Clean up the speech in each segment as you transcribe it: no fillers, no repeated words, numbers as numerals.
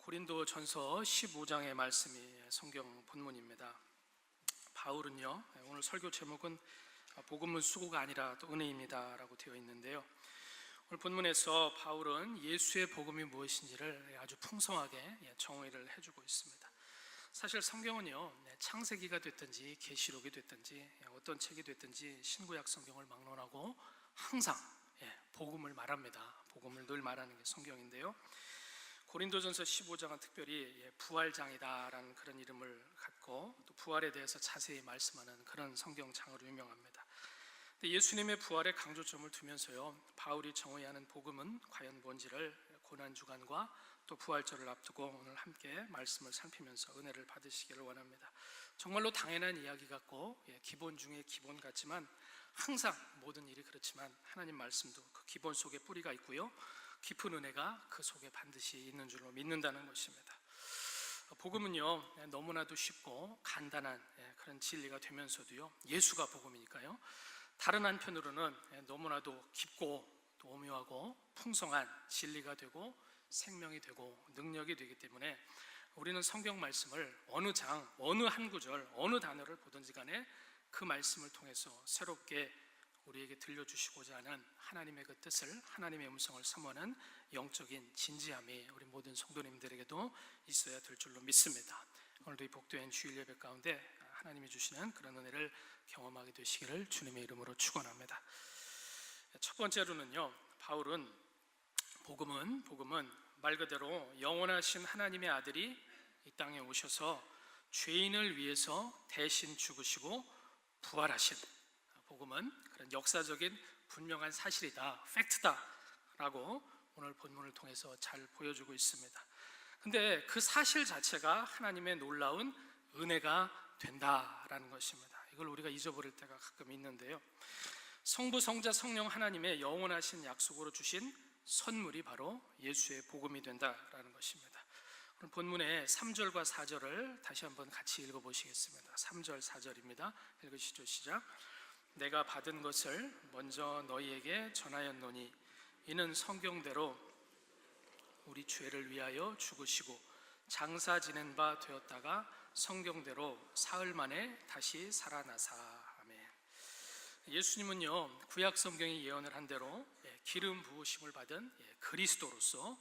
고린도전서 15장의 말씀이 성경 본문입니다. 바울은요, 오늘 설교 제목은 복음은 수고가 아니라 또 은혜입니다 라고 되어 있는데요, 오늘 본문에서 바울은 예수의 복음이 무엇인지를 아주 풍성하게 정의를 해주고 있습니다. 사실 성경은요, 창세기가 됐든지 계시록이 됐든지 어떤 책이 됐든지 신구약 성경을 막론하고 항상 복음을 말합니다. 복음을 늘 말하는 게 성경인데요, 고린도전서 15장은 특별히 부활장이다라는 그런 이름을 갖고 또 부활에 대해서 자세히 말씀하는 그런 성경장으로 유명합니다. 근데 예수님의 부활에 강조점을 두면서요, 바울이 정의하는 복음은 과연 뭔지를 고난주간과 또 부활절을 앞두고 오늘 함께 말씀을 살피면서 은혜를 받으시기를 원합니다. 정말로 당연한 이야기 같고 기본 중에 기본 같지만 항상 모든 일이 그렇지만 하나님 말씀도 그 기본 속에 뿌리가 있고요, 깊은 은혜가 그 속에 반드시 있는 줄로 믿는다는 것입니다. 복음은요, 너무나도 쉽고 간단한 그런 진리가 되면서도요, 예수가 복음이니까요, 다른 한편으로는 너무나도 깊고 또 오묘하고 풍성한 진리가 되고 생명이 되고 능력이 되기 때문에 우리는 성경 말씀을 어느 장, 어느 한 구절, 어느 단어를 보든지 간에 그 말씀을 통해서 새롭게 우리에게 들려주시고자 하는 하나님의 그 뜻을, 하나님의 음성을 사모하는 영적인 진지함이 우리 모든 성도님들에게도 있어야 될 줄로 믿습니다. 오늘도 이 복된 주일 예배 가운데 하나님이 주시는 그런 은혜를 경험하게 되시기를 주님의 이름으로 축원합니다. 첫 번째로는요, 바울은 복음은 말 그대로 영원하신 하나님의 아들이 이 땅에 오셔서 죄인을 위해서 대신 죽으시고 부활하신, 복음은 그런 역사적인 분명한 사실이다, 팩트다 라고 오늘 본문을 통해서 잘 보여주고 있습니다. 근데 그 사실 자체가 하나님의 놀라운 은혜가 된다라는 것입니다. 이걸 우리가 잊어버릴 때가 가끔 있는데요, 성부, 성자, 성령 하나님의 영원하신 약속으로 주신 선물이 바로 예수의 복음이 된다라는 것입니다. 오늘 본문의 3절과 4절을 다시 한번 같이 읽어보시겠습니다. 3절, 4절입니다. 읽으시죠. 시작. 내가 받은 것을 먼저 너희에게 전하였노니 이는 성경대로 우리 죄를 위하여 죽으시고 장사 지낸 바 되었다가 성경대로 사흘 만에 다시 살아나사. 아멘. 예수님은요, 구약 성경이 예언을 한 대로 기름 부으심을 받은 그리스도로서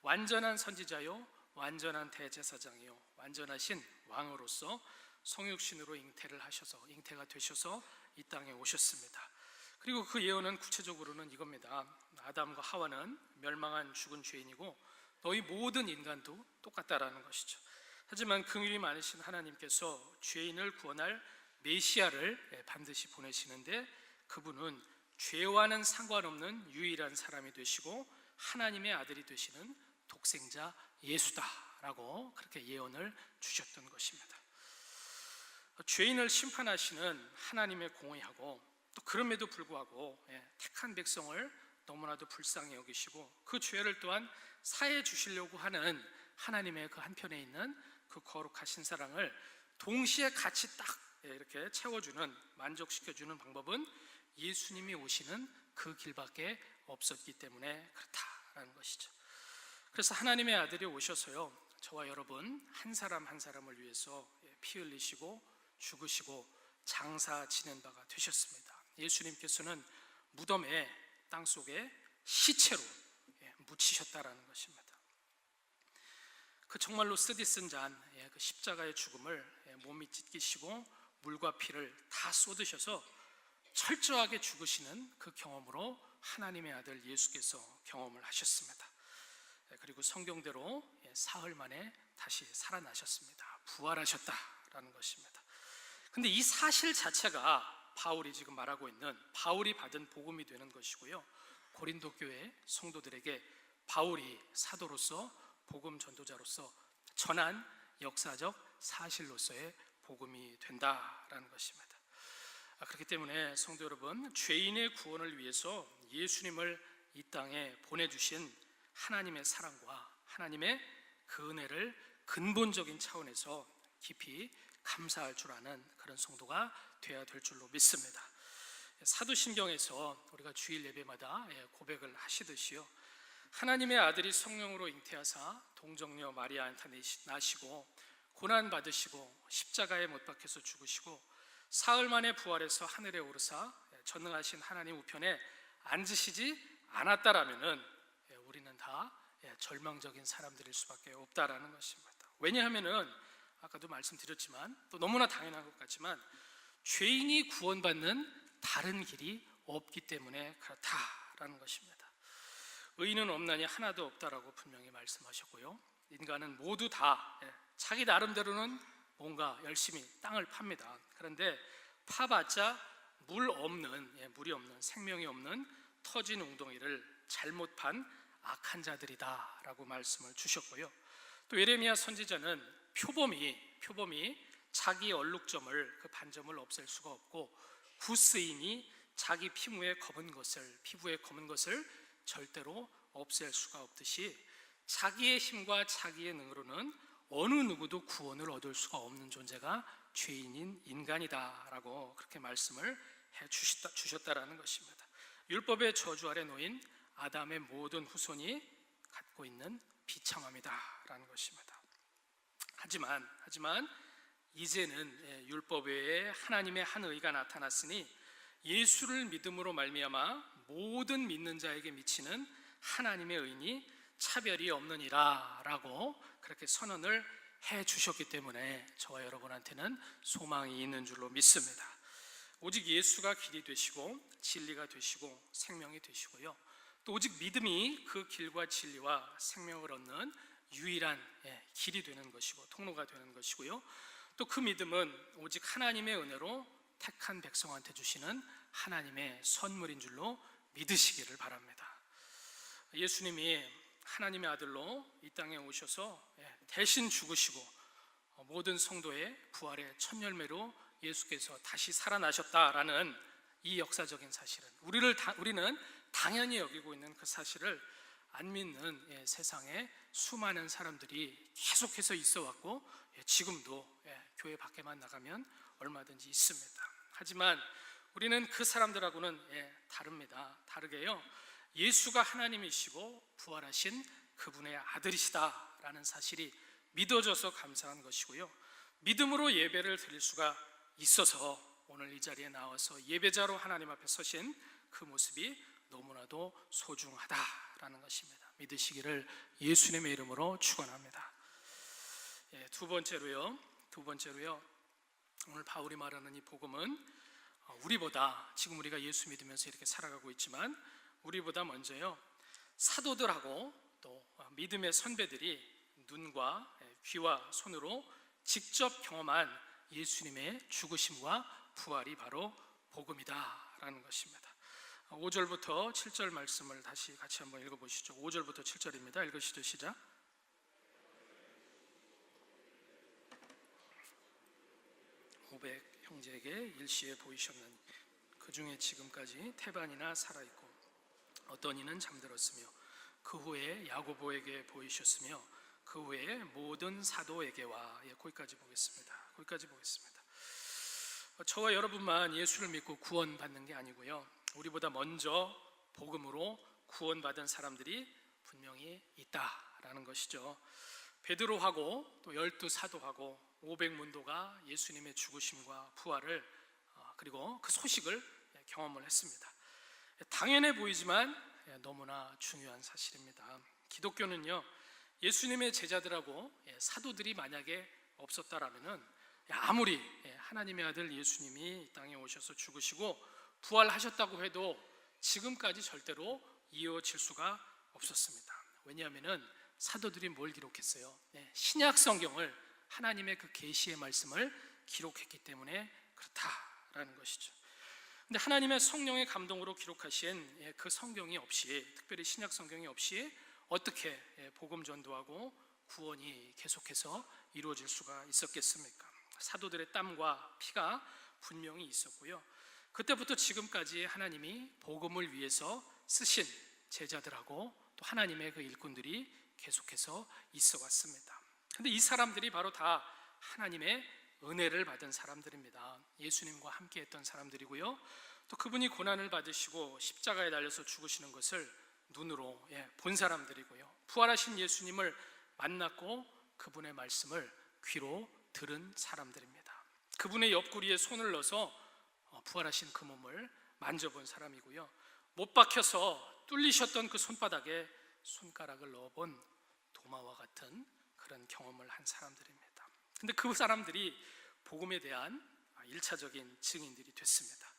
완전한 선지자요, 완전한 대제사장이요, 완전하신 왕으로서 성육신으로 잉태가 되셔서 이 땅에 오셨습니다. 그리고 그 예언은 구체적으로는 이겁니다. 아담과 하와는 멸망한 죽은 죄인이고 너희 모든 인간도 똑같다라는 것이죠. 하지만 긍휼이 많으신 하나님께서 죄인을 구원할 메시아를 반드시 보내시는데, 그분은 죄와는 상관없는 유일한 사람이 되시고 하나님의 아들이 되시는 독생자 예수다라고 그렇게 예언을 주셨던 것입니다. 죄인을 심판하시는 하나님의 공의하고 또 그럼에도 불구하고 택한 백성을 너무나도 불쌍히 여기시고 그 죄를 또한 사해 주시려고 하는 하나님의 그 한편에 있는 그 거룩하신 사랑을 동시에 같이 딱 이렇게 채워주는, 만족시켜주는 방법은 예수님이 오시는 그 길밖에 없었기 때문에 그렇다라는 것이죠. 그래서 하나님의 아들이 오셔서요, 저와 여러분 한 사람 한 사람을 위해서 피 흘리시고 죽으시고 장사 지낸 바가 되셨습니다. 예수님께서는 무덤에 땅속에 시체로 묻히셨다라는 것입니다. 그 정말로 쓰디쓴 잔, 그 십자가의 죽음을 몸이 찢기시고 물과 피를 다 쏟으셔서 철저하게 죽으시는 그 경험으로 하나님의 아들 예수께서 경험을 하셨습니다. 그리고 성경대로 사흘 만에 다시 살아나셨습니다. 부활하셨다라는 것입니다. 근데 이 사실 자체가 바울이 지금 말하고 있는 바울이 받은 복음이 되는 것이고요, 고린도 교회 성도들에게 바울이 사도로서 복음 전도자로서 전한 역사적 사실로서의 복음이 된다라는 것입니다. 그렇기 때문에 성도 여러분, 죄인의 구원을 위해서 예수님을 이 땅에 보내주신 하나님의 사랑과 하나님의 그 은혜를 근본적인 차원에서 깊이 감사할 줄 아는 그런 성도가 되어야 될 줄로 믿습니다. 사도신경에서 우리가 주일 예배마다 고백을 하시듯이요, 하나님의 아들이 성령으로 잉태하사 동정녀 마리아한테 나시고 고난 받으시고 십자가에 못 박혀서 죽으시고 사흘 만에 부활해서 하늘에 오르사 전능하신 하나님 우편에 앉으시지 않았다라면은 우리는 다 절망적인 사람들일 수밖에 없다라는 것입니다. 왜냐하면은 아까도 말씀드렸지만 또 너무나 당연한 것 같지만 죄인이 구원받는 다른 길이 없기 때문에 그렇다라는 것입니다. 의인은 없나니 하나도 없다라고 분명히 말씀하셨고요. 인간은 모두 다 자기 나름대로는 뭔가 열심히 땅을 팝니다. 그런데 파봤자 물이 없는 생명이 없는 터진 웅덩이를 잘못 판 악한 자들이다라고 말씀을 주셨고요. 또 예레미야 선지자는 표범이 자기 얼룩점을 그 반점을 없앨 수가 없고 구스인이 자기 피부에 검은 것을 절대로 없앨 수가 없듯이 자기의 힘과 자기의 능으로는 어느 누구도 구원을 얻을 수가 없는 존재가 죄인인 인간이다라고 그렇게 말씀을 해 주셨다라는 것입니다. 율법의 저주 아래 놓인 아담의 모든 후손이 갖고 있는 비참함이다라는 것입니다. 하지만 이제는 율법 외에 하나님의 한 의가 나타났으니 예수를 믿음으로 말미암아 모든 믿는 자에게 미치는 하나님의 의니 차별이 없느니라 라고 그렇게 선언을 해 주셨기 때문에 저와 여러분한테는 소망이 있는 줄로 믿습니다. 오직 예수가 길이 되시고 진리가 되시고 생명이 되시고요, 또 오직 믿음이 그 길과 진리와 생명을 얻는 유일한 길이 되는 것이고 통로가 되는 것이고요, 또 그 믿음은 오직 하나님의 은혜로 택한 백성한테 주시는 하나님의 선물인 줄로 믿으시기를 바랍니다. 예수님이 하나님의 아들로 이 땅에 오셔서 대신 죽으시고 모든 성도의 부활의 첫 열매로 예수께서 다시 살아나셨다라는 이 역사적인 사실은 우리는 당연히 여기고 있는 그 사실을 안 믿는 세상에 수많은 사람들이 계속해서 있어 왔고 지금도 교회 밖에만 나가면 얼마든지 있습니다. 하지만 우리는 그 사람들하고는 다릅니다. 다르게요, 예수가 하나님이시고 부활하신 그분의 아들이시다라는 사실이 믿어져서 감사한 것이고요, 믿음으로 예배를 드릴 수가 있어서 오늘 이 자리에 나와서 예배자로 하나님 앞에 서신 그 모습이 너무나도 소중하다라는 것입니다. 믿으시기를 예수님의 이름으로 축원합니다. 두 번째로요, 오늘 바울이 말하는 이 복음은 우리보다, 지금 우리가 예수 믿으면서 이렇게 살아가고 있지만 우리보다 먼저요, 사도들하고 또 믿음의 선배들이 눈과 귀와 손으로 직접 경험한 예수님의 죽으심과 부활이 바로 복음이다라는 것입니다. 5절부터 7절 말씀을 다시 같이 한번 읽어보시죠. 5절부터 7절입니다. 읽으시죠. 시작. 오백 형제에게 일시에 보이셨나니 그 중에 지금까지 태반이나 살아있고 어떤 이는 잠들었으며 그 후에 야고보에게 보이셨으며 그 후에 모든 사도에게와 거기까지 보겠습니다. 저와 여러분만 예수를 믿고 구원받는 게 아니고요, 우리보다 먼저 복음으로 구원받은 사람들이 분명히 있다라는 것이죠. 베드로하고 또 12사도하고 500문도가 예수님의 죽으심과 부활을 그리고 그 소식을 경험을 했습니다. 당연해 보이지만 너무나 중요한 사실입니다. 기독교는요, 예수님의 제자들하고 사도들이 만약에 없었다라면은 아무리 하나님의 아들 예수님이 이 땅에 오셔서 죽으시고 부활하셨다고 해도 지금까지 절대로 이어질 수가 없었습니다. 왜냐하면은 사도들이 뭘 기록했어요? 신약 성경을, 하나님의 그 계시의 말씀을 기록했기 때문에 그렇다라는 것이죠. 근데 하나님의 성령의 감동으로 기록하신 그 성경이 없이, 특별히 신약 성경이 없이 어떻게 복음 전도하고 구원이 계속해서 이루어질 수가 있었겠습니까? 사도들의 땀과 피가 분명히 있었고요, 그때부터 지금까지 하나님이 복음을 위해서 쓰신 제자들하고 또 하나님의 그 일꾼들이 계속해서 있어 왔습니다. 근데 이 사람들이 바로 다 하나님의 은혜를 받은 사람들입니다. 예수님과 함께 했던 사람들이고요, 또 그분이 고난을 받으시고 십자가에 달려서 죽으시는 것을 눈으로 본 사람들이고요. 부활하신 예수님을 만났고 그분의 말씀을 귀로 들은 사람들입니다. 그분의 옆구리에 손을 넣어서 부활하신 그 몸을 만져본 사람이고요. 못 박혀서 뚫리셨던 그 손바닥에 손가락을 넣어본 도마와 같은 그런 경험을 한 사람들입니다. 근데 그 사람들이 복음에 대한 1차적인 증인들이 됐습니다.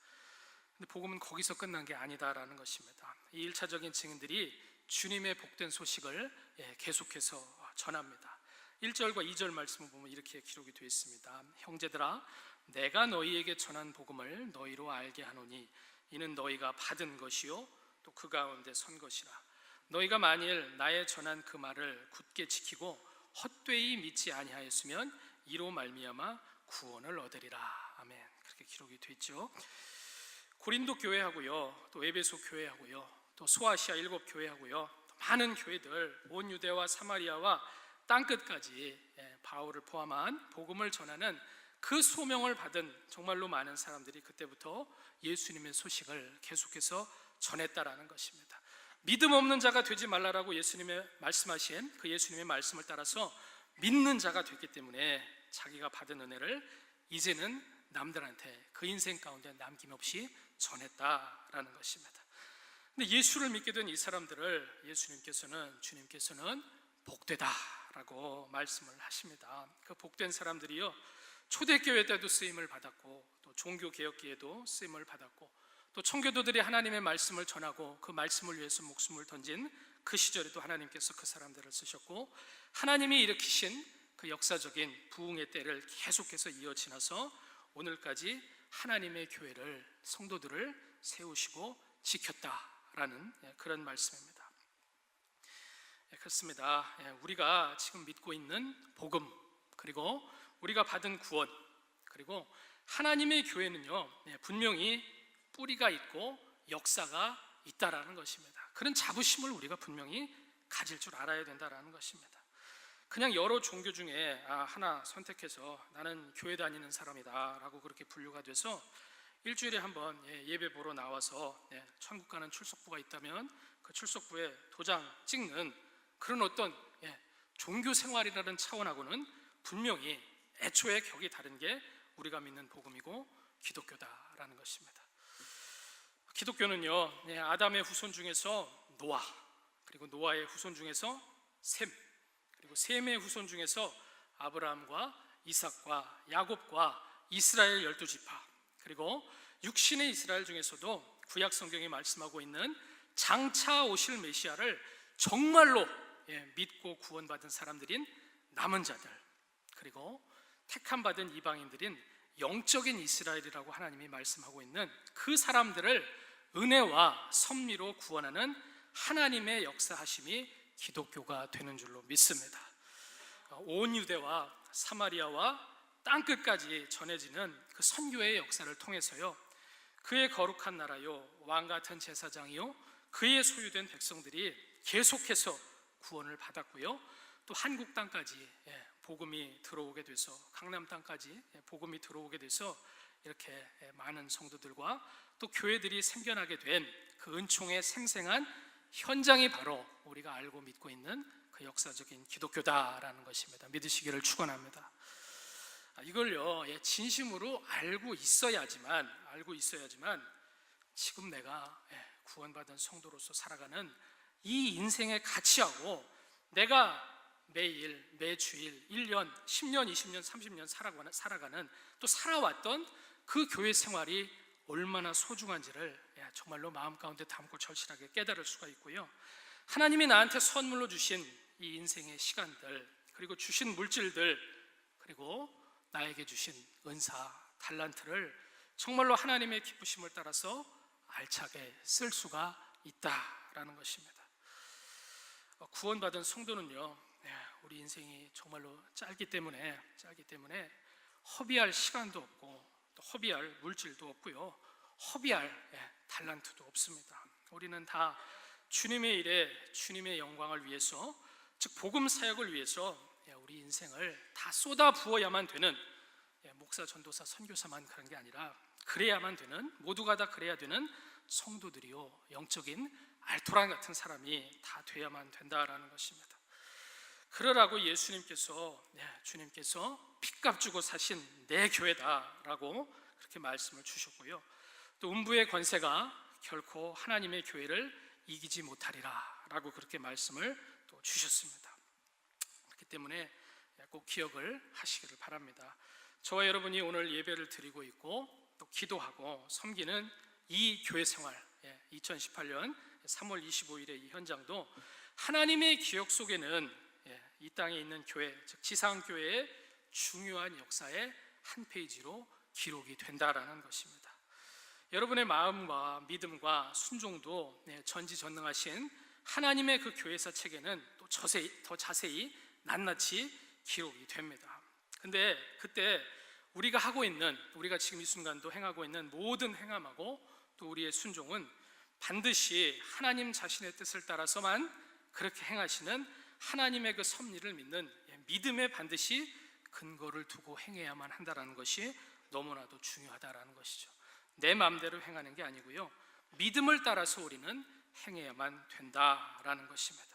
근데 복음은 거기서 끝난 게 아니다라는 것입니다. 이 1차적인 증인들이 주님의 복된 소식을 계속해서 전합니다. 1절과 2절 말씀을 보면 이렇게 기록이 되어 있습니다. 형제들아, 내가 너희에게 전한 복음을 너희로 알게 하노니 이는 너희가 받은 것이요 또 그 가운데 선 것이라. 너희가 만일 나의 전한 그 말을 굳게 지키고 헛되이 믿지 아니하였으면 이로 말미암아 구원을 얻으리라. 아멘. 그렇게 기록이 되어 있죠. 고린도 교회하고요, 또 에베소 교회하고요, 또 소아시아 7교회하고요, 많은 교회들, 온 유대와 사마리아와 땅끝까지 바울을 포함한 복음을 전하는 그 소명을 받은 정말로 많은 사람들이 그때부터 예수님의 소식을 계속해서 전했다라는 것입니다. 믿음 없는 자가 되지 말라라고 예수님의 말씀하신 그 예수님의 말씀을 따라서 믿는 자가 됐기 때문에 자기가 받은 은혜를 이제는 남들한테 그 인생 가운데 남김없이 전했다라는 것입니다. 근데 예수를 믿게 된 이 사람들을 주님께서는 복되다라고 말씀을 하십니다. 그 복된 사람들이요, 초대교회 때도 쓰임을 받았고 또 종교개혁기에도 쓰임을 받았고 또 청교도들이 하나님의 말씀을 전하고 그 말씀을 위해서 목숨을 던진 그 시절에도 하나님께서 그 사람들을 쓰셨고, 하나님이 일으키신 그 역사적인 부흥의 때를 계속해서 이어지나서 오늘까지 하나님의 교회를, 성도들을 세우시고 지켰다라는 그런 말씀입니다. 그렇습니다. 우리가 지금 믿고 있는 복음, 그리고 우리가 받은 구원, 그리고 하나님의 교회는요, 분명히 뿌리가 있고 역사가 있다라는 것입니다. 그런 자부심을 우리가 분명히 가질 줄 알아야 된다라는 것입니다. 그냥 여러 종교 중에 하나 선택해서 나는 교회 다니는 사람이다 라고 그렇게 분류가 돼서 일주일에 한번 예배 보러 나와서 천국 가는 출석부가 있다면 그 출석부에 도장 찍는 그런 어떤 종교 생활이라는 차원하고는 분명히 애초에 격이 다른 게 우리가 믿는 복음이고 기독교다라는 것입니다. 기독교는요, 아담의 후손 중에서 노아, 그리고 노아의 후손 중에서 셈, 그리고 셈의 후손 중에서 아브라함과 이삭과 야곱과 이스라엘 12지파, 그리고 육신의 이스라엘 중에서도 구약 성경이 말씀하고 있는 장차 오실 메시아를 정말로 믿고 구원받은 사람들인 남은 자들, 그리고 택함받은 이방인들인 영적인 이스라엘이라고 하나님이 말씀하고 있는 그 사람들을 은혜와 섭리로 구원하는 하나님의 역사하심이 기독교가 되는 줄로 믿습니다. 온 유대와 사마리아와 땅끝까지 전해지는 그 선교의 역사를 통해서요, 그의 거룩한 나라요, 왕같은 제사장이요, 그의 소유된 백성들이 계속해서 구원을 받았고요, 또 한국 땅까지 복음이 들어오게 돼서, 강남 땅까지 복음이 들어오게 돼서 이렇게 많은 성도들과 또 교회들이 생겨나게 된 그 은총의 생생한 현장이 바로 우리가 알고 믿고 있는 그 역사적인 기독교다라는 것입니다. 믿으시기를 축원합니다. 이걸요, 진심으로 알고 있어야지만 지금 내가 구원받은 성도로서 살아가는 이 인생의 가치하고 내가 매일, 매주일, 1년, 10년, 20년, 30년 살아가는 또 살아왔던 그 교회 생활이 얼마나 소중한지를 정말로 마음 가운데 담고 절실하게 깨달을 수가 있고요, 하나님이 나한테 선물로 주신 이 인생의 시간들, 그리고 주신 물질들, 그리고 나에게 주신 은사, 달란트를 정말로 하나님의 기쁘심을 따라서 알차게 쓸 수가 있다라는 것입니다. 구원받은 성도는요, 우리 인생이 정말로 짧기 때문에 허비할 시간도 없고 또 허비할 물질도 없고요, 허비할 달란트도 없습니다. 우리는 다 주님의 일에, 주님의 영광을 위해서, 즉 복음 사역을 위해서 우리 인생을 다 쏟아 부어야만 되는, 목사, 전도사, 선교사만 그런 게 아니라 그래야만 되는, 모두가 다 그래야 되는 성도들이요, 영적인 알토란 같은 사람이 다 돼야만 된다라는 것입니다. 그러라고 주님께서 핏값 주고 사신 내 교회다라고 그렇게 말씀을 주셨고요. 또 음부의 권세가 결코 하나님의 교회를 이기지 못하리라 라고 그렇게 말씀을 또 주셨습니다. 그렇기 때문에 꼭 기억을 하시기를 바랍니다. 저와 여러분이 오늘 예배를 드리고 있고 또 기도하고 섬기는 이 교회 생활, 2018년 3월 25일의 이 현장도 하나님의 기억 속에는 이 땅에 있는 교회, 즉 지상교회의 중요한 역사의 한 페이지로 기록이 된다라는 것입니다. 여러분의 마음과 믿음과 순종도 전지전능하신 하나님의 그 교회사 책에는 또 더 자세히 낱낱이 기록이 됩니다. 근데 그때 우리가 지금 이 순간도 행하고 있는 모든 행함하고 또 우리의 순종은 반드시 하나님 자신의 뜻을 따라서만 그렇게 행하시는 하나님의 그 섭리를 믿는 믿음에 반드시 근거를 두고 행해야만 한다는 것이 너무나도 중요하다는 것이죠. 내 마음대로 행하는 게 아니고요, 믿음을 따라서 우리는 행해야만 된다라는 것입니다.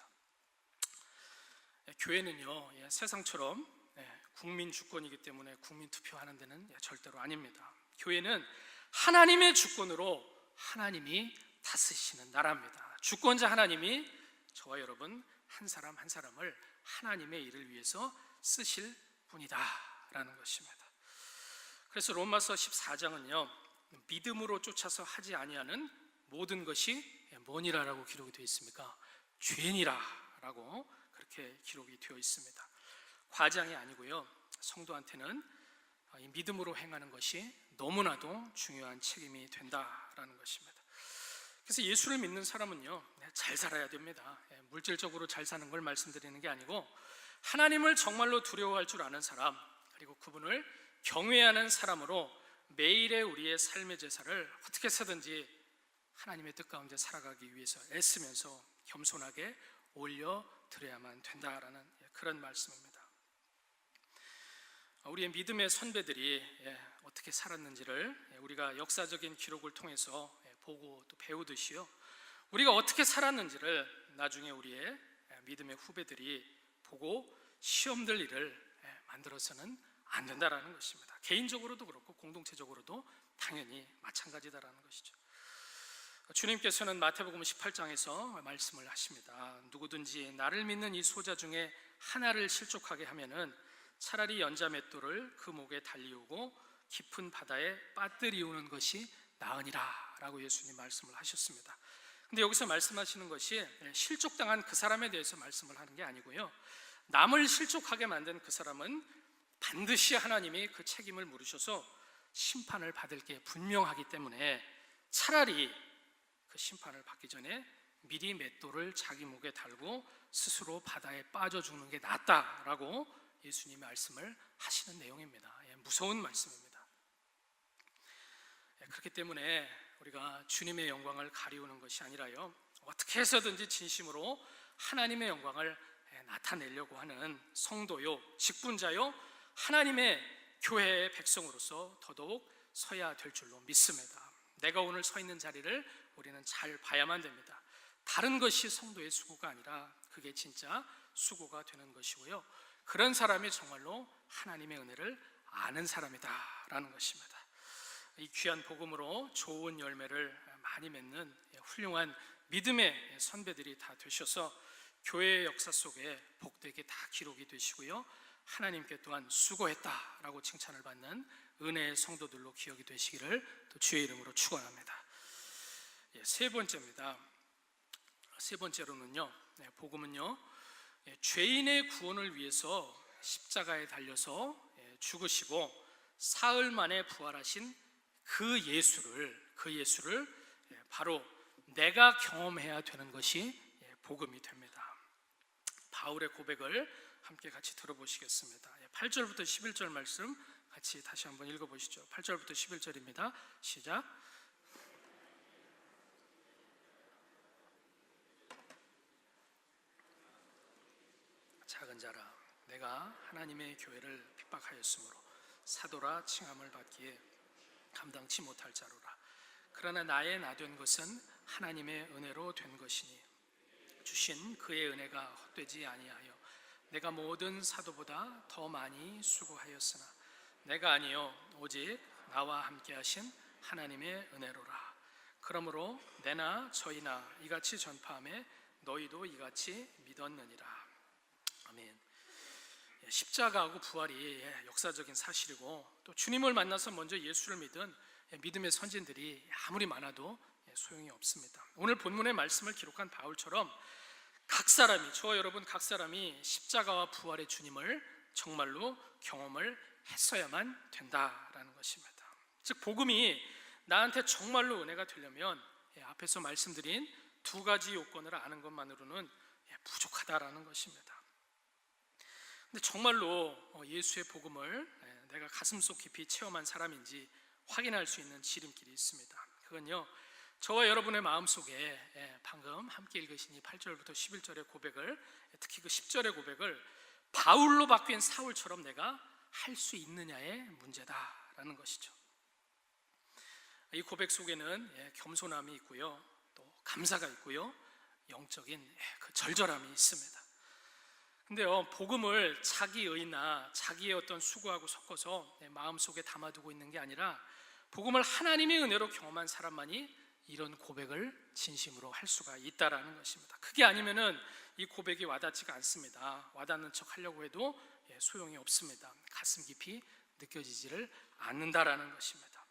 교회는요, 세상처럼 국민 주권이기 때문에 국민 투표하는 데는 절대로 아닙니다. 교회는 하나님의 주권으로 하나님이 다스리시는 나라입니다. 주권자 하나님이 저와 여러분 한 사람 한 사람을 하나님의 일을 위해서 쓰실 분이다라는 것입니다. 그래서 로마서 14장은요, 믿음으로 쫓아서 하지 아니하는 모든 것이 뭐니라라고 기록이 되어 있습니까? 죄니라라고 그렇게 기록이 되어 있습니다. 과장이 아니고요, 성도한테는 이 믿음으로 행하는 것이 너무나도 중요한 책임이 된다라는 것입니다. 그래서 예수를 믿는 사람은요, 잘 살아야 됩니다. 물질적으로 잘 사는 걸 말씀드리는 게 아니고 하나님을 정말로 두려워할 줄 아는 사람, 그리고 그분을 경외하는 사람으로 매일의 우리의 삶의 제사를 어떻게 해서든지 하나님의 뜻 가운데 살아가기 위해서 애쓰면서 겸손하게 올려드려야만 된다라는 그런 말씀입니다. 우리의 믿음의 선배들이 어떻게 살았는지를 우리가 역사적인 기록을 통해서 보고 또 배우듯이요, 우리가 어떻게 살았는지를 나중에 우리의 믿음의 후배들이 보고 시험될 일을 만들어서는 안 된다라는 것입니다. 개인적으로도 그렇고 공동체적으로도 당연히 마찬가지다라는 것이죠. 주님께서는 마태복음 18장에서 말씀을 하십니다. 누구든지 나를 믿는 이 소자 중에 하나를 실족하게 하면은 차라리 연자 맷돌을 그 목에 달리우고 깊은 바다에 빠뜨리우는 것이 나으니라 라고 예수님 말씀을 하셨습니다. 근데 여기서 말씀하시는 것이 실족당한 그 사람에 대해서 말씀을 하는 게 아니고요, 남을 실족하게 만든 그 사람은 반드시 하나님이 그 책임을 물으셔서 심판을 받을 게 분명하기 때문에 차라리 그 심판을 받기 전에 미리 맷돌을 자기 목에 달고 스스로 바다에 빠져 죽는 게 낫다라고 예수님이 말씀을 하시는 내용입니다. 무서운 말씀입니다. 그렇기 때문에 우리가 주님의 영광을 가리우는 것이 아니라요, 어떻게 해서든지 진심으로 하나님의 영광을 나타내려고 하는 성도요, 직분자요, 하나님의 교회의 백성으로서 더더욱 서야 될 줄로 믿습니다. 내가 오늘 서 있는 자리를 우리는 잘 봐야만 됩니다. 다른 것이 성도의 수고가 아니라 그게 진짜 수고가 되는 것이고요, 그런 사람이 정말로 하나님의 은혜를 아는 사람이다라는 것입니다. 이 귀한 복음으로 좋은 열매를 많이 맺는 훌륭한 믿음의 선배들이 다 되셔서 교회의 역사 속에 복되게 다 기록이 되시고요, 하나님께 또한 수고했다라고 칭찬을 받는 은혜의 성도들로 기억이 되시기를 또 주의 이름으로 축원합니다. 세 번째입니다. 세 번째로는요, 복음은요, 죄인의 구원을 위해서 십자가에 달려서 죽으시고 사흘 만에 부활하신 그 예수를 바로 내가 경험해야 되는 것이 복음이 됩니다. 바울의 고백을 함께 같이 들어보시겠습니다. 8절부터 11절 말씀 같이 다시 한번 읽어보시죠. 8절부터 11절입니다. 시작. 작은 자라, 내가 하나님의 교회를 핍박하였으므로 사도라 칭함을 받기에 감당치 못할 자로라. 그러나 나의 나된 것은 하나님의 은혜로 된 것이니 주신 그의 은혜가 헛되지 아니하여 내가 모든 사도보다 더 많이 수고하였으나 내가 아니요 오직 나와 함께 하신 하나님의 은혜로라. 그러므로 내나 저희나 이같이 전파하며 너희도 이같이 믿었느니라. 아멘. 십자가하고 부활이 역사적인 사실이고, 또 주님을 만나서 먼저 예수를 믿은 믿음의 선진들이 아무리 많아도 소용이 없습니다. 오늘 본문의 말씀을 기록한 바울처럼 각 사람이, 저와 여러분 각 사람이 십자가와 부활의 주님을 정말로 경험을 했어야만 된다라는 것입니다. 즉 복음이 나한테 정말로 은혜가 되려면 앞에서 말씀드린 두 가지 요건을 아는 것만으로는 부족하다라는 것입니다. 근데 정말로 예수의 복음을 내가 가슴속 깊이 체험한 사람인지 확인할 수 있는 지름길이 있습니다. 그건요, 저와 여러분의 마음속에 방금 함께 읽으신 이 8절부터 11절의 고백을, 특히 그 10절의 고백을 바울로 바뀐 사울처럼 내가 할 수 있느냐의 문제다라는 것이죠. 이 고백 속에는 겸손함이 있고요, 또 감사가 있고요, 영적인 그 절절함이 있습니다. 근데요, 복음을 자기의나 자기의 어떤 수고하고 섞어서 내 마음속에 담아두고 있는 게 아니라 복음을 하나님의 은혜로 경험한 사람만이 이런 고백을 진심으로 할 수가 있다라는 것입니다. 그게 아니면은 이 고백이 와닿지가 않습니다. 와닿는 척 하려고 해도 소용이 없습니다. 가슴 깊이 느껴지지를 않는다라는 것입니다.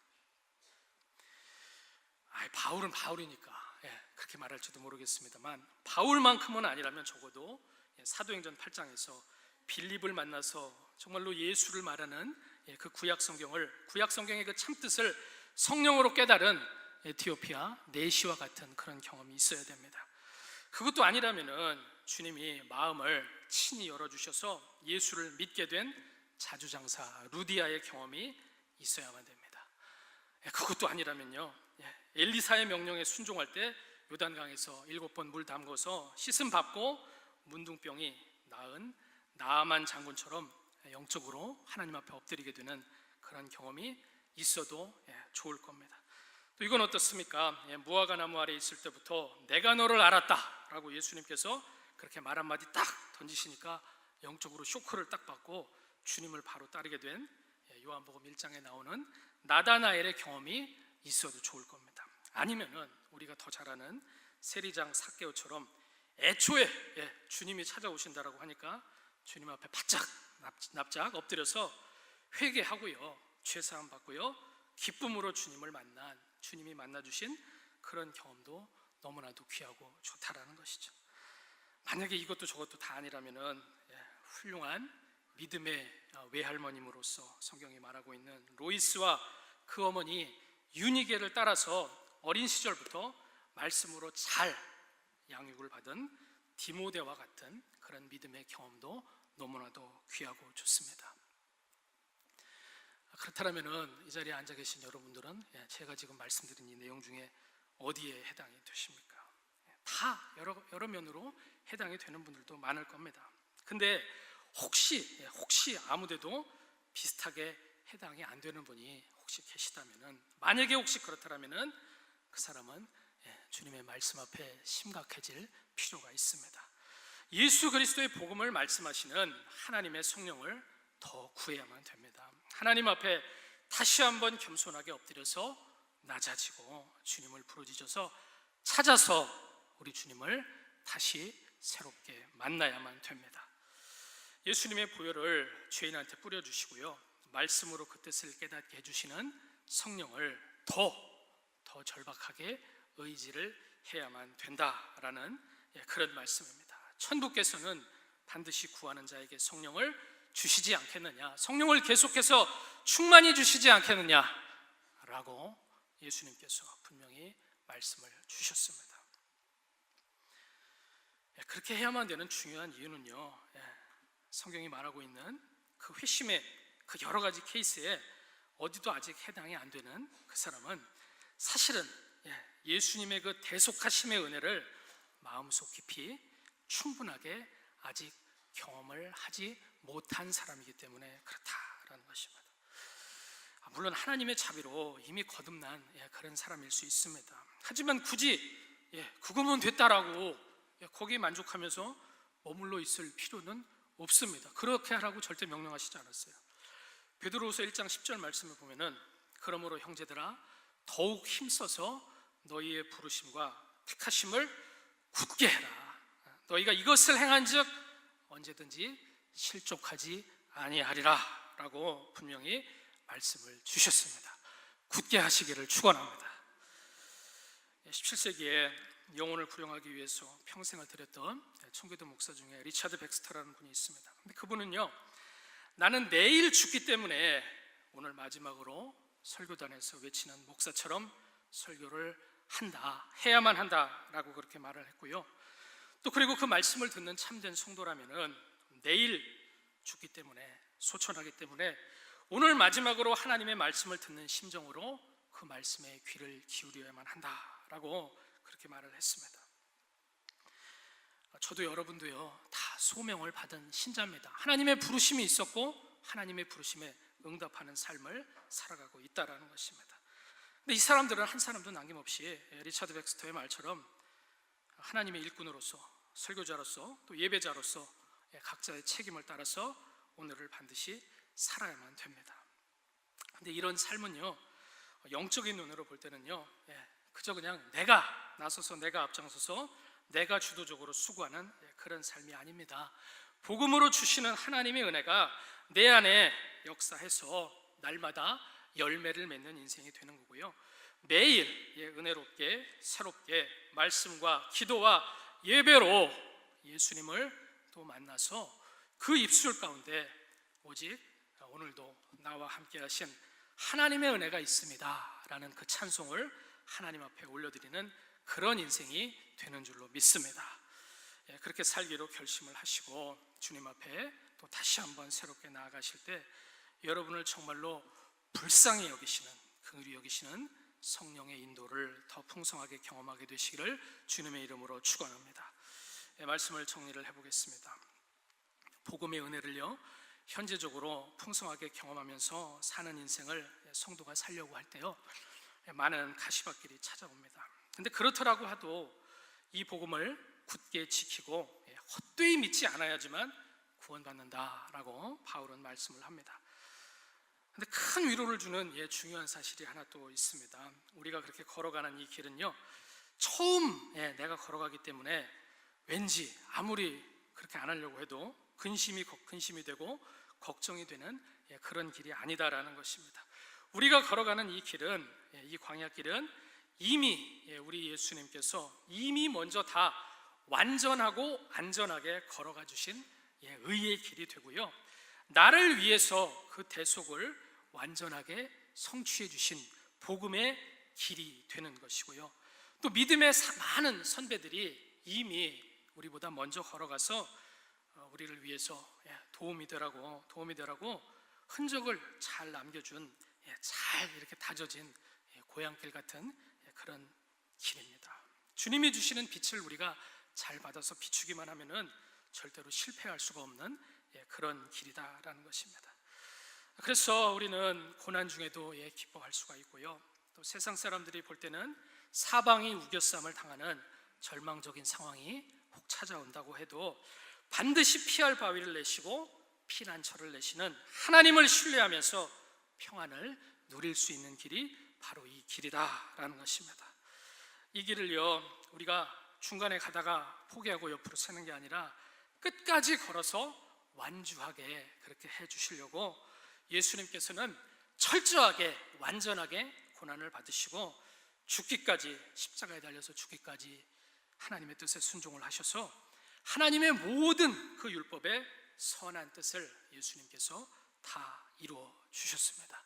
바울은 바울이니까 그렇게 말할지도 모르겠습니다만, 바울만큼은 아니라면 적어도 사도행전 8장에서 빌립을 만나서 정말로 예수를 말하는 그 구약성경의 그 참뜻을 성령으로 깨달은 에티오피아 내시와 같은 그런 경험이 있어야 됩니다. 그것도 아니라면은 주님이 마음을 친히 열어주셔서 예수를 믿게 된 자주장사 루디아의 경험이 있어야만 됩니다. 그것도 아니라면요, 엘리사의 명령에 순종할 때 요단강에서 7번 물 담궈서 씻음 받고 문둥병이 나은 나아만 장군처럼 영적으로 하나님 앞에 엎드리게 되는 그런 경험이 있어도 좋을 겁니다. 또 이건 어떻습니까? 무화과 나무 아래 있을 때부터 내가 너를 알았다 라고 예수님께서 그렇게 말 한마디 딱 던지시니까 영적으로 쇼크를 딱 받고 주님을 바로 따르게 된 요한복음 1장에 나오는 나다나엘의 경험이 있어도 좋을 겁니다. 아니면은 우리가 더 잘 아는 세리장 삭개오처럼 애초에 주님이 찾아오신다라고 하니까 주님 앞에 바짝 납작 엎드려서 회개하고요, 죄사함 받고요, 기쁨으로 주님을 만난, 주님이 만나주신 그런 경험도 너무나도 귀하고 좋다라는 것이죠. 만약에 이것도 저것도 다 아니라면은 훌륭한 믿음의 외할머님으로서 성경이 말하고 있는 로이스와 그 어머니 유니게를 따라서 어린 시절부터 말씀으로 잘 양육을 받은 디모데와 같은 그런 믿음의 경험도 너무나도 귀하고 좋습니다. 그렇다면은 이 자리에 앉아 계신 여러분들은 제가 지금 말씀드린 이 내용 중에 어디에 해당이 되십니까? 다 여러 면으로 해당이 되는 분들도 많을 겁니다. 근데 혹시 아무데도 비슷하게 해당이 안 되는 분이 혹시 계시다면은, 만약에 혹시 그렇다면은 그 사람은 주님의 말씀 앞에 심각해질 필요가 있습니다. 예수 그리스도의 복음을 말씀하시는 하나님의 성령을 더 구해야만 됩니다. 하나님 앞에 다시 한번 겸손하게 엎드려서 낮아지고 주님을 부르짖어서 찾아서 우리 주님을 다시 새롭게 만나야만 됩니다. 예수님의 보혈을 죄인한테 뿌려주시고요, 말씀으로 그 뜻을 깨닫게 해주시는 성령을 더 절박하게 의지를 해야만 된다라는 그런 말씀입니다. 천국께서는 반드시 구하는 자에게 성령을 주시지 않겠느냐, 성령을 계속해서 충만히 주시지 않겠느냐라고 예수님께서 분명히 말씀을 주셨습니다. 그렇게 해야만 되는 중요한 이유는요, 성경이 말하고 있는 그 회심의 그 여러 가지 케이스에 어디도 아직 해당이 안 되는 그 사람은 사실은 예수님의 그 대속하심의 은혜를 마음속 깊이 충분하게 아직 경험을 하지 못한 사람이기 때문에 그렇다라는 것입니다. 물론 하나님의 자비로 이미 거듭난 그런 사람일 수 있습니다. 하지만 굳이 그거면 됐다라고 거기에 만족하면서 머물러 있을 필요는 없습니다. 그렇게 하라고 절대 명령하시지 않았어요. 베드로후서 1장 10절 말씀을 보면은 그러므로 형제들아 더욱 힘써서 너희의 부르심과 택하심을 굳게 해라. 너희가 이것을 행한즉 언제든지 실족하지 아니하리라 라고 분명히 말씀을 주셨습니다. 굳게 하시기를 축원합니다. 17세기에 영혼을 구령하기 위해서 평생을 들였던 청교도 목사 중에 리차드 백스터라는 분이 있습니다. 근데 그분은요, 나는 내일 죽기 때문에 오늘 마지막으로 설교단에서 외치는 목사처럼 설교를 해야만 한다라고 그렇게 말을 했고요. 또 그리고 그 말씀을 듣는 참된 성도라면은 내일 죽기 때문에, 소천하기 때문에 오늘 마지막으로 하나님의 말씀을 듣는 심정으로 그 말씀에 귀를 기울여야만 한다라고 그렇게 말을 했습니다. 저도 여러분도요, 다 소명을 받은 신자입니다. 하나님의 부르심이 있었고 하나님의 부르심에 응답하는 삶을 살아가고 있다라는 것입니다. 근데 이 사람들은 한 사람도 남김없이 리차드 백스터의 말처럼 하나님의 일꾼으로서, 설교자로서, 또 예배자로서 각자의 책임을 따라서 오늘을 반드시 살아야만 됩니다. 근데 이런 삶은요, 영적인 눈으로 볼 때는요, 그저 그냥 내가 나서서, 내가 앞장서서, 내가 주도적으로 수고하는 그런 삶이 아닙니다. 복음으로 주시는 하나님의 은혜가 내 안에 역사해서 날마다 열매를 맺는 인생이 되는 거고요. 매일 은혜롭게 새롭게 말씀과 기도와 예배로 예수님을 또 만나서 그 입술 가운데 오직 오늘도 나와 함께 하신 하나님의 은혜가 있습니다 라는 그 찬송을 하나님 앞에 올려드리는 그런 인생이 되는 줄로 믿습니다. 그렇게 살기로 결심을 하시고 주님 앞에 또 다시 한번 새롭게 나아가실 때 여러분을 정말로 불쌍히 여기시는, 긍휼히 여기시는 성령의 인도를 더 풍성하게 경험하게 되시기를 주님의 이름으로 축원합니다. 말씀을 정리를 해보겠습니다. 복음의 은혜를요, 현재적으로 풍성하게 경험하면서 사는 인생을 성도가 살려고 할 때요, 많은 가시밭길이 찾아옵니다. 근데 그렇더라고 하도 이 복음을 굳게 지키고 헛되이 믿지 않아야지만 구원받는다라고 바울은 말씀을 합니다. 근데 큰 위로를 주는 중요한 사실이 하나 또 있습니다. 우리가 그렇게 걸어가는 이 길은요, 처음 내가 걸어가기 때문에 왠지 아무리 그렇게 안 하려고 해도 근심이 되고 걱정이 되는 그런 길이 아니다라는 것입니다. 우리가 걸어가는 이 길은, 이 광야길은 이미 우리 예수님께서 이미 먼저 다 완전하고 안전하게 걸어가 주신 의의 길이 되고요, 나를 위해서 그 대속을 완전하게 성취해 주신 복음의 길이 되는 것이고요, 또 믿음의 많은 선배들이 이미 우리보다 먼저 걸어가서 우리를 위해서 도움이 되라고 흔적을 잘 남겨준, 잘 이렇게 다져진 고향길 같은 그런 길입니다. 주님이 주시는 빛을 우리가 잘 받아서 비추기만 하면은 절대로 실패할 수가 없는 그런 길이다라는 것입니다. 그래서 우리는 고난 중에도 기뻐할 수가 있고요, 또 세상 사람들이 볼 때는 사방이 우겨쌈을 당하는 절망적인 상황이 혹 찾아온다고 해도 반드시 피할 바위를 내시고 피난처를 내시는 하나님을 신뢰하면서 평안을 누릴 수 있는 길이 바로 이 길이다라는 것입니다. 이 길을요, 우리가 중간에 가다가 포기하고 옆으로 새는 게 아니라 끝까지 걸어서 완주하게 그렇게 해주시려고 예수님께서는 철저하게 완전하게 고난을 받으시고 죽기까지, 십자가에 달려서 죽기까지 하나님의 뜻에 순종을 하셔서 하나님의 모든 그 율법의 선한 뜻을 예수님께서 다 이루어 주셨습니다.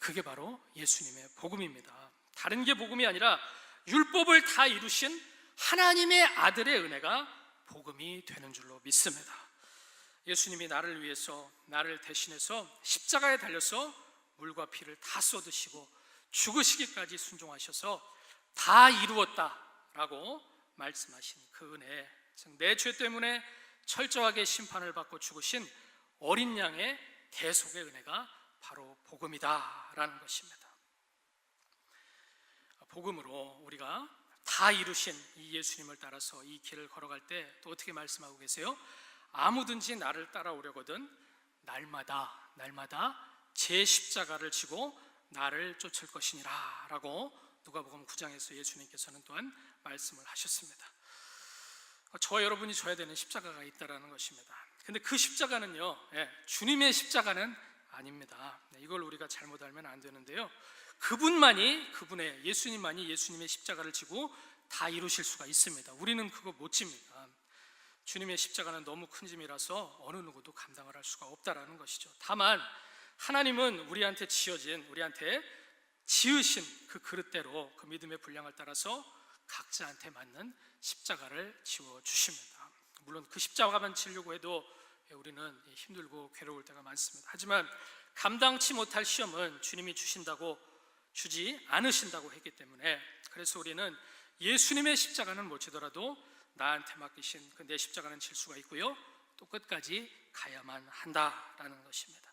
그게 바로 예수님의 복음입니다. 다른 게 복음이 아니라 율법을 다 이루신 하나님의 아들의 은혜가 복음이 되는 줄로 믿습니다. 예수님이 나를 위해서, 나를 대신해서 십자가에 달려서 물과 피를 다 쏟으시고 죽으시기까지 순종하셔서 다 이루었다라고 말씀하신 그 은혜, 즉 내 죄 때문에 철저하게 심판을 받고 죽으신 어린 양의 대속의 은혜가 바로 복음이다라는 것입니다. 복음으로 우리가 다 이루신 이 예수님을 따라서 이 길을 걸어갈 때 또 어떻게 말씀하고 계세요? 아무든지 나를 따라오려거든 날마다 제 십자가를 지고 나를 쫓을 것이니라 라고 누가복음 9장에서 예수님께서는 또한 말씀을 하셨습니다. 저와 여러분이 져야 되는 십자가가 있다는 것입니다. 근데 그 십자가는요, 주님의 십자가는 아닙니다. 이걸 우리가 잘못 알면 안 되는데요, 예수님만이 예수님의 십자가를 지고 다 이루실 수가 있습니다. 우리는 그거 못 집니다. 주님의 십자가는 너무 큰 짐이라서 어느 누구도 감당을 할 수가 없다라는 것이죠. 다만 하나님은 우리한테 지으신 그 그릇대로 그 믿음의 분량을 따라서 각자한테 맞는 십자가를 지워주십니다. 물론 그 십자가만 지려고 해도 우리는 힘들고 괴로울 때가 많습니다. 하지만 감당치 못할 시험은 주님이 주지 않으신다고 했기 때문에, 그래서 우리는 예수님의 십자가는 못 지더라도 나한테 맡기신 그 내 십자가는 질 수가 있고요, 또 끝까지 가야만 한다라는 것입니다.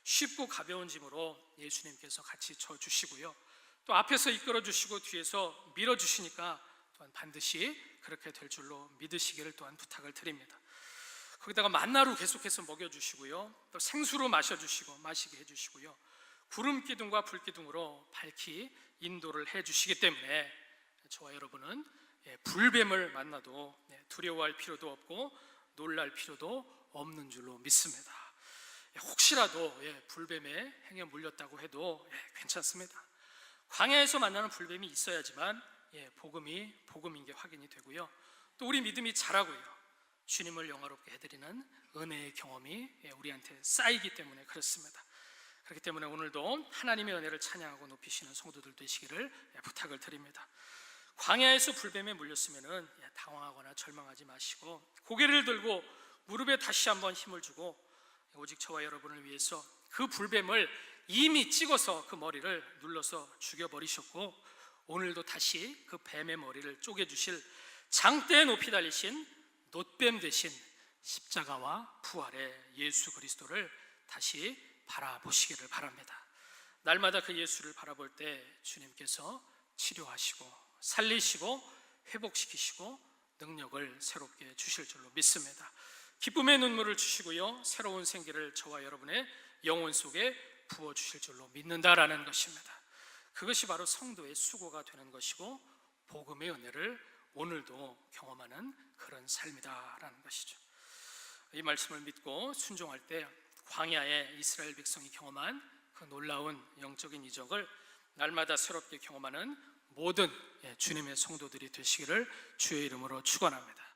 쉽고 가벼운 짐으로 예수님께서 같이 져주시고요, 또 앞에서 이끌어 주시고 뒤에서 밀어 주시니까 또한 반드시 그렇게 될 줄로 믿으시기를 또한 부탁을 드립니다. 거기다가 만나로 계속해서 먹여주시고요, 또 생수로 마시게 해주시고요, 구름 기둥과 불 기둥으로 밝히 인도를 해주시기 때문에 저와 여러분은 불뱀을 만나도 두려워할 필요도 없고 놀랄 필요도 없는 줄로 믿습니다. 혹시라도 불뱀의 행에 물렸다고 해도 괜찮습니다. 광야에서 만나는 불뱀이 있어야지만 복음인 게 확인이 되고요, 또 우리 믿음이 자라고요, 주님을 영화롭게 해드리는 은혜의 경험이 우리한테 쌓이기 때문에 그렇습니다. 그렇기 때문에 오늘도 하나님의 은혜를 찬양하고 높이시는 성도들 되시기를 부탁을 드립니다. 광야에서 불뱀에 물렸으면 당황하거나 절망하지 마시고 고개를 들고 무릎에 다시 한번 힘을 주고, 오직 저와 여러분을 위해서 그 불뱀을 이미 찍어서 그 머리를 눌러서 죽여버리셨고, 오늘도 다시 그 뱀의 머리를 쪼개주실 장대에 높이 달리신 놋뱀 대신 십자가와 부활의 예수 그리스도를 다시 바라보시기를 바랍니다. 날마다 그 예수를 바라볼 때 주님께서 치료하시고 살리시고 회복시키시고 능력을 새롭게 주실 줄로 믿습니다. 기쁨의 눈물을 주시고요, 새로운 생기를 저와 여러분의 영혼 속에 부어주실 줄로 믿는다라는 것입니다. 그것이 바로 성도의 수고가 되는 것이고 복음의 은혜를 오늘도 경험하는 그런 삶이다라는 것이죠. 이 말씀을 믿고 순종할 때 광야의 이스라엘 백성이 경험한 그 놀라운 영적인 이적을 날마다 새롭게 경험하는 모든 주님의 성도들이 되시기를 주의 이름으로 축원합니다.